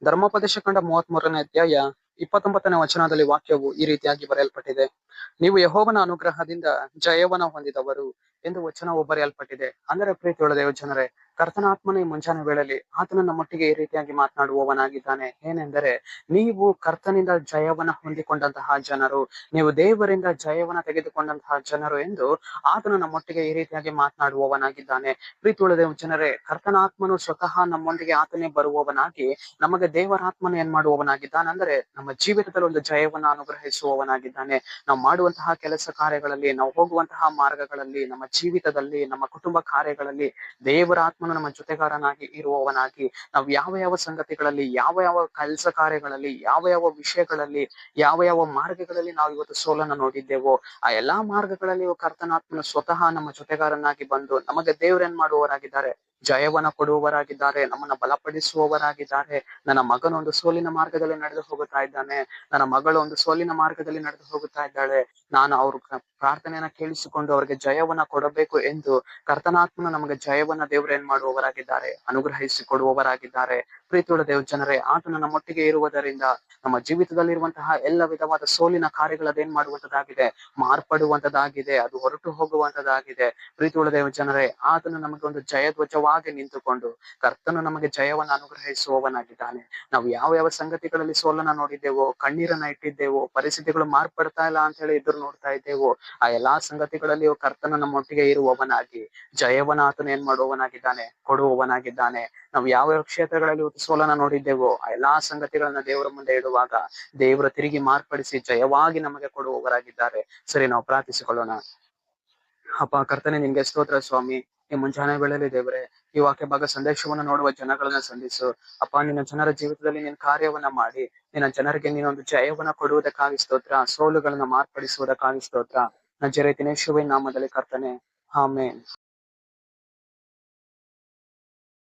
ಧರ್ಮೋಪದೇಶ ಕಂಡ 33ನೇ ಅಧ್ಯಾಯ 29ನೇ ವಚನದಲ್ಲಿ ವಾಕ್ಯವು ಈ ರೀತಿಯಾಗಿ ಬರೆಯಲ್ಪಟ್ಟಿದೆ. ನೀವು ಯೆಹೋವನ ಅನುಗ್ರಹದಿಂದ ಜಯವನ್ನ ಹೊಂದಿದವರು ಎಂದು ವಚನವು ಬರೆಯಲ್ಪಟ್ಟಿದೆ. ಅಂದರೆ ಪ್ರೀತಿಯುಳ್ಳ ದೇವ ಜನರೇ, ಕರ್ತನ ಆತ್ಮನ ಈ ಮುಂಜಾನೆ ವೇಳೆಯಲ್ಲಿ ಆತನು ನಮ್ಮೊಟ್ಟಿಗೆ ಈ ರೀತಿಯಾಗಿ ಮಾತನಾಡುವವನಾಗಿದ್ದಾನೆ. ಏನೆಂದರೆ, ನೀವು ಕರ್ತನಿಂದ ಜಯವನ್ನ ಹೊಂದಿಕೊಂಡಂತಹ ಜನರು, ನೀವು ದೇವರಿಂದ ಜಯವನ್ನ ತೆಗೆದುಕೊಂಡಂತಹ ಜನರು ಎಂದು ಆತನು ನಮ್ಮೊಟ್ಟಿಗೆ ಈ ರೀತಿಯಾಗಿ ಮಾತನಾಡುವವನಾಗಿದ್ದಾನೆ. ಪ್ರೀತಿಯುಳ್ಳ ದೇವ ಜನರೇ, ಕರ್ತನ ಆತ್ಮನು ಸ್ವತಃ ನಮ್ಮೊಂದಿಗೆ ಆತನೇ ಬರುವವನಾಗಿ ನಮಗೆ ದೇವರ ಆತ್ಮನ ಏನ್ ಮಾಡುವವನಾಗಿದ್ದಾನೆ ಅಂದ್ರೆ ನಮ್ಮ ಜೀವಿತದಲ್ಲಿ ಒಂದು ಜಯವನ್ನ ಅನುಗ್ರಹಿಸುವವನಾಗಿದ್ದಾನೆ. ನಾವು ಮಾಡುವಂತಹ ಕೆಲಸ ಕಾರ್ಯಗಳಲ್ಲಿ, ನಾವು ಹೋಗುವಂತಹ ಮಾರ್ಗಗಳಲ್ಲಿ, ನಮ್ಮ ಜೀವಿತದಲ್ಲಿ, ನಮ್ಮ ಕುಟುಂಬ ಕಾರ್ಯಗಳಲ್ಲಿ ದೇವರ ಆತ್ಮನು ನಮ್ಮ ಜೊತೆಗಾರನಾಗಿ ಇರುವವನಾಗಿ, ನಾವು ಯಾವ ಯಾವ ಸಂಗತಿಗಳಲ್ಲಿ, ಯಾವ ಯಾವ ಕೆಲಸ ಕಾರ್ಯಗಳಲ್ಲಿ, ಯಾವ ಯಾವ ವಿಷಯಗಳಲ್ಲಿ, ಯಾವ ಯಾವ ಮಾರ್ಗಗಳಲ್ಲಿ ನಾವು ಇವತ್ತು ಸೋಲನ್ನು ನೋಡಿದ್ದೆವೋ ಆ ಎಲ್ಲಾ ಮಾರ್ಗಗಳಲ್ಲಿ ಕರ್ತನಾತ್ಮನು ಸ್ವತಃ ನಮ್ಮ ಜೊತೆಗಾರನಾಗಿ ಬಂದು ನಮಗೆ ದೇವರೇನ್ ಮಾಡುವವರಾಗಿದ್ದಾರೆ, ಜಯವನ್ನ ಕೊಡುವವರಾಗಿದ್ದಾರೆ, ನಮ್ಮನ್ನ ಬಲಪಡಿಸುವವರಾಗಿದ್ದಾರೆ. ನನ್ನ ಮಗನು ಒಂದು ಸೋಲಿನ ಮಾರ್ಗದಲ್ಲಿ ನಡೆದು ಹೋಗುತ್ತಾ ಇದ್ದಾನೆ, ನನ್ನ ಮಗಳು ಒಂದು ಸೋಲಿನ ಮಾರ್ಗದಲ್ಲಿ ನಡೆದು ಹೋಗುತ್ತಾ ಇದ್ದಾಳೆ, ನಾನು ಅವ್ರ ಪ್ರಾರ್ಥನೆಯನ್ನ ಕೇಳಿಸಿಕೊಂಡು ಅವ್ರಿಗೆ ಜಯವನ್ನ ಕೊಡಬೇಕು ಎಂದು ಕರ್ತನಾತ್ಮನ ನಮಗೆ ಜಯವನ್ನ ದೇವರು ಏನ್ ಮಾಡುವವರಾಗಿದ್ದಾರೆ, ಅನುಗ್ರಹಿಸಿ ಕೊಡುವವರಾಗಿದ್ದಾರೆ. ಪ್ರೀತಿಯುಳ್ಳ ದೇವ ಜನರೇ, ಆತನು ನಮ್ಮೊಟ್ಟಿಗೆ ಇರುವುದರಿಂದ ನಮ್ಮ ಜೀವಿತದಲ್ಲಿರುವಂತಹ ಎಲ್ಲ ವಿಧವಾದ ಸೋಲಿನ ಕಾರ್ಯಗಳದೇನ್ ಮಾಡುವಂತದ್ದಾಗಿದೆ, ಮಾರ್ಪಡುವಂತದ್ದಾಗಿದೆ, ಅದು ಹೊರಟು ಹೋಗುವಂತದ್ದಾಗಿದೆ. ಪ್ರೀತಿಯುಳ್ಳ ದೇವ ಜನರೇ, ಆತನು ನಮಗೆ ಒಂದು ಜಯಧ್ವಜವಾಗಿ ನಿಂತುಕೊಂಡು ಕರ್ತನು ನಮಗೆ ಜಯವನ್ನ ಅನುಗ್ರಹಿಸುವವನಾಗಿದ್ದಾನೆ. ನಾವು ಯಾವ ಯಾವ ಸಂಗತಿಗಳಲ್ಲಿ ಸೋಲನ್ನ ನೋಡಿದ್ದೇವೋ, ಕಣ್ಣೀರನ್ನ ಇಟ್ಟಿದ್ದೇವೋ, ಪರಿಸ್ಥಿತಿಗಳು ಮಾರ್ಪಡ್ತಾ ಇಲ್ಲ ಅಂತ ಹೇಳಿ ಎದುರು ನೋಡ್ತಾ ಇದ್ದೇವೋ, ಆ ಎಲ್ಲಾ ಸಂಗತಿಗಳಲ್ಲಿ ಕರ್ತನ ನಮ್ಮೊಟ್ಟಿಗೆ ಇರುವವನಾಗಿ ಜಯವನ್ನ ಆತನು ಏನ್ ಮಾಡುವವನಾಗಿದ್ದಾನೆ, ಕೊಡುವವನಾಗಿದ್ದಾನೆ. ನಾವು ಯಾವ ಯಾವ ಕ್ಷೇತ್ರಗಳಲ್ಲಿ ಸೋಲನ್ನ ನೋಡಿದ್ದೇವೋ ಆ ಎಲ್ಲಾ ಸಂಗತಿಗಳನ್ನ ದೇವರ ಮುಂದೆ ಇಡುವಾಗ ದೇವರ ತಿರುಗಿ ಮಾರ್ಪಡಿಸಿ ಜಯವಾಗಿ ನಮಗೆ ಕೊಡುವವರಾಗಿದ್ದಾರೆ. ಸರಿ, ನಾವು ಪ್ರಾರ್ಥಿಸಿಕೊಳ್ಳೋಣ. ಅಪ್ಪ ಕರ್ತನೆ, ನಿನ್ಗೆ ಸ್ತೋತ್ರ ಸ್ವಾಮಿ. ಈ ಮುಂಜಾನೆ ವೇಳೆಯಲ್ಲಿ ದೇವರೇ, ಈ ವಾಕ್ಯ ಭಾಗ ಸಂದೇಶವನ್ನ ನೋಡುವ ಜನಗಳನ್ನ ಸಂಧಿಸು ಅಪ್ಪ. ನಿನ್ನ ಜನರ ಜೀವಿತದಲ್ಲಿ ನಿನ್ನ ಕಾರ್ಯವನ್ನ ಮಾಡಿ ನಿನ್ನ ಜನರಿಗೆ ನೀನೊಂದು ಜಯವನ್ನ ಕೊಡುವುದಕ್ಕಾಗಿ ಸ್ತೋತ್ರ, ಸೋಲುಗಳನ್ನ ಮಾರ್ಪಡಿಸುವುದಕ್ಕಾಗಿ ಸ್ತೋತ್ರ. ನಜರೇತಿನ ಯೇಸುವಿನ ನಾಮದಲ್ಲಿ ಕರ್ತನೆ, ಆಮೆನ್.